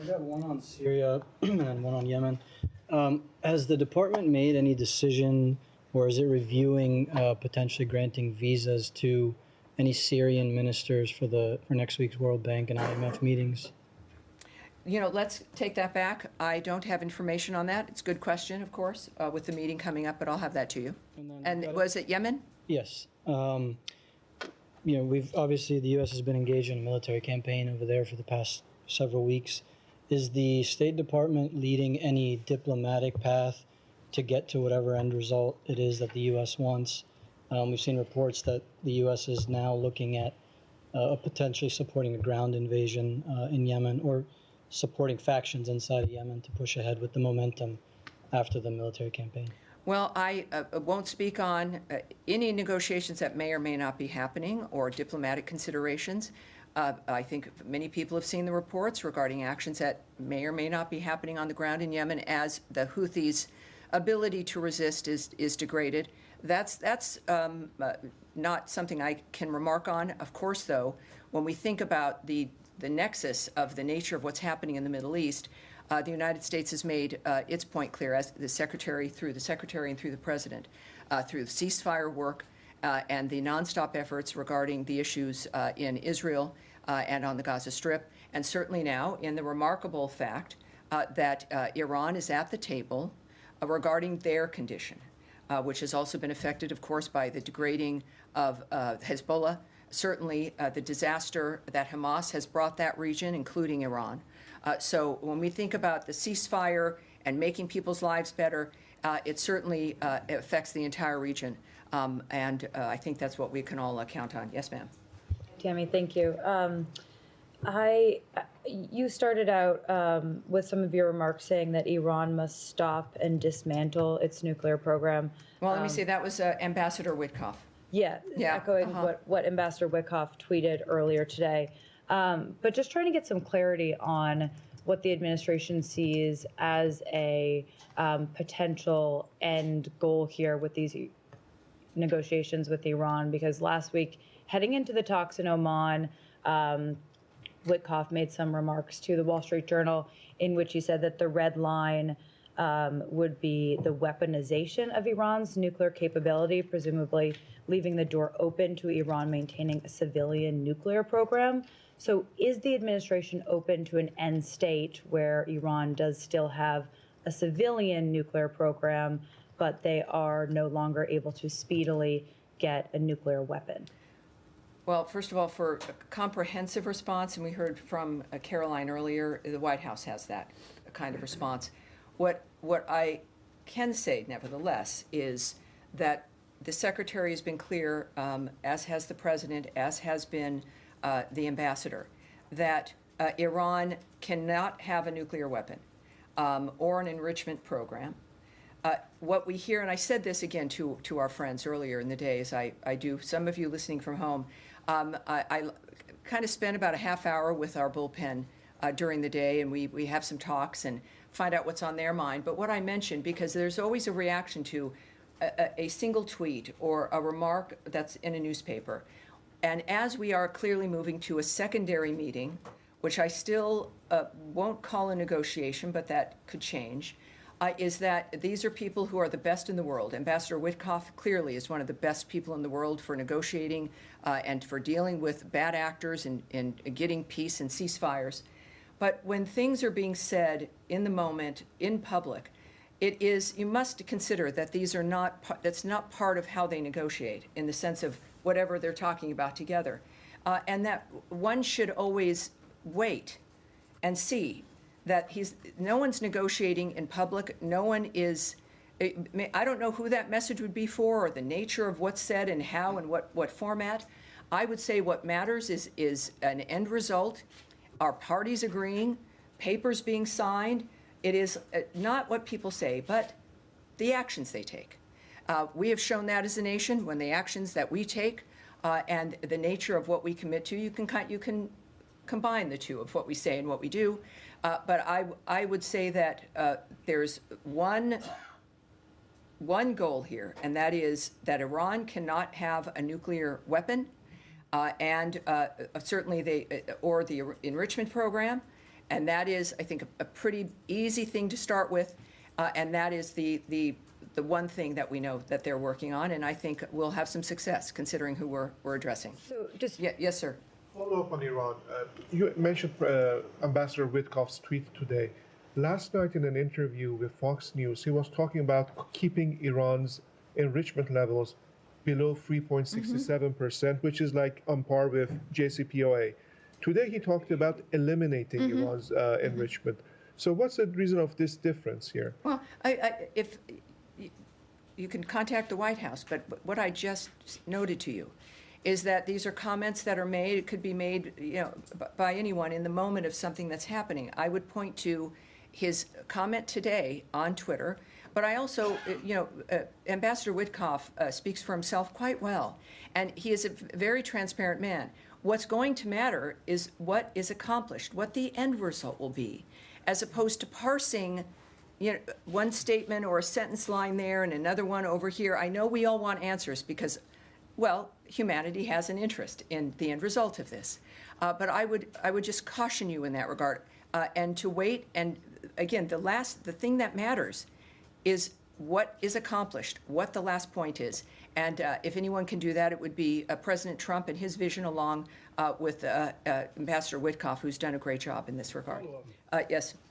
got one on Syria and one on Yemen. Has the department made any decision, or is it reviewing potentially granting visas to any Syrian ministers for next week's World Bank and IMF meetings? You know, let's take that back. I don't have information on that. It's a good question, of course, with the meeting coming up, but I'll have that to you. And was it Yemen? Yes. We've obviously, the U.S. has been engaged in a military campaign over there for the past several weeks. Is the State Department leading any diplomatic path to get to whatever end result it is that the U.S. wants? We've seen reports that the U.S. is now looking at potentially supporting a ground invasion in Yemen, or supporting factions inside of Yemen to push ahead with the momentum after the military campaign. Well, I won't speak on any negotiations that may or may not be happening or diplomatic considerations. I think many people have seen the reports regarding actions that may or may not be happening on the ground in Yemen as the Houthis' ability to resist is degraded. That's not something I can remark on. Of course, though, when we think about the nexus of the nature of what's happening in the Middle East, the United States has made its point clear, as the Secretary and through the President, through the ceasefire work and the nonstop efforts regarding the issues in Israel and on the Gaza Strip, and certainly now in the remarkable fact that Iran is at the table regarding their condition, which has also been affected, of course, by the degrading of Hezbollah. Certainly, the disaster that Hamas has brought that region, including Iran. So when we think about the ceasefire and making people's lives better, it certainly affects the entire region. And I think that's what we can all count on. Yes, ma'am. Tammy, thank you. You started out with some of your remarks saying that Iran must stop and dismantle its nuclear program. Well, let me say that was Ambassador Witkoff. Yeah, echoing what Ambassador Witkoff tweeted earlier today. But just trying to get some clarity on what the administration sees as a potential end goal here with these negotiations with Iran, because last week, heading into the talks in Oman, Witkoff made some remarks to the Wall Street Journal in which he said that the red line would be the weaponization of Iran's nuclear capability, presumably leaving the door open to Iran maintaining a civilian nuclear program. So is the administration open to an end state where Iran does still have a civilian nuclear program, but they are no longer able to speedily get a nuclear weapon? Well, first of all, for a comprehensive response, and we heard from Caroline earlier, the White House has that kind of response. What I can say, nevertheless, is that the Secretary has been clear, as has the President, as has been the Ambassador, that Iran cannot have a nuclear weapon or an enrichment program. What we hear, and I said this again to our friends earlier in the day, as I do, some of you listening from home, I kind of spend about a half hour with our bullpen during the day, and we have some talks and find out what's on their mind. But what I mentioned, because there's always a reaction to a single tweet or a remark that's in a newspaper. And as we are clearly moving to a secondary meeting, which I still won't call a negotiation, but that could change, is that these are people who are the best in the world. Ambassador Witkoff clearly is one of the best people in the world for negotiating and for dealing with bad actors and getting peace and ceasefires. But when things are being said in the moment, in public, it is, you must consider that these are not, that's not part of how they negotiate in the sense of whatever they're talking about together. And that one should always wait and see that no one's negotiating in public. No one is, I don't know who that message would be for or the nature of what's said and how and what format. I would say what matters is an end result, our parties agreeing, papers being signed. It is not what people say, but the actions they take. We have shown that as a nation when the actions that we take and the nature of what we commit to, you can combine the two of what we say and what we do. But I would say that there's one goal here, and that is that Iran cannot have a nuclear weapon, and certainly or the enrichment program, And that is, I think, a pretty easy thing to start with, and that is the one thing that we know that they're working on, and I think we'll have some success considering who we're addressing. So just Yes, sir. Follow up on Iran. You mentioned Ambassador Witkoff's tweet today. Last night in an interview with Fox News, he was talking about keeping Iran's enrichment levels below 3.67%, which is like on par with JCPOA. Today he talked about eliminating Iran's enrichment. So what's the reason of this difference here? Well, if you can contact the White House, but what I just noted to you is that these are comments that are made. It could be made, by anyone in the moment of something that's happening. I would point to his comment today on Twitter, but I also, Ambassador Witkoff speaks for himself quite well, and he is a very transparent man. What's going to matter is what is accomplished, what the end result will be, as opposed to parsing one statement or a sentence line there and another one over here. I know we all want answers because, well, humanity has an interest in the end result of this. But I would just caution you in that regard, and to wait. And again, the thing that matters is what is accomplished, what the last point is. And if anyone can do that, it would be President Trump and his vision, along with Ambassador Witkoff, who's done a great job in this regard. Yes.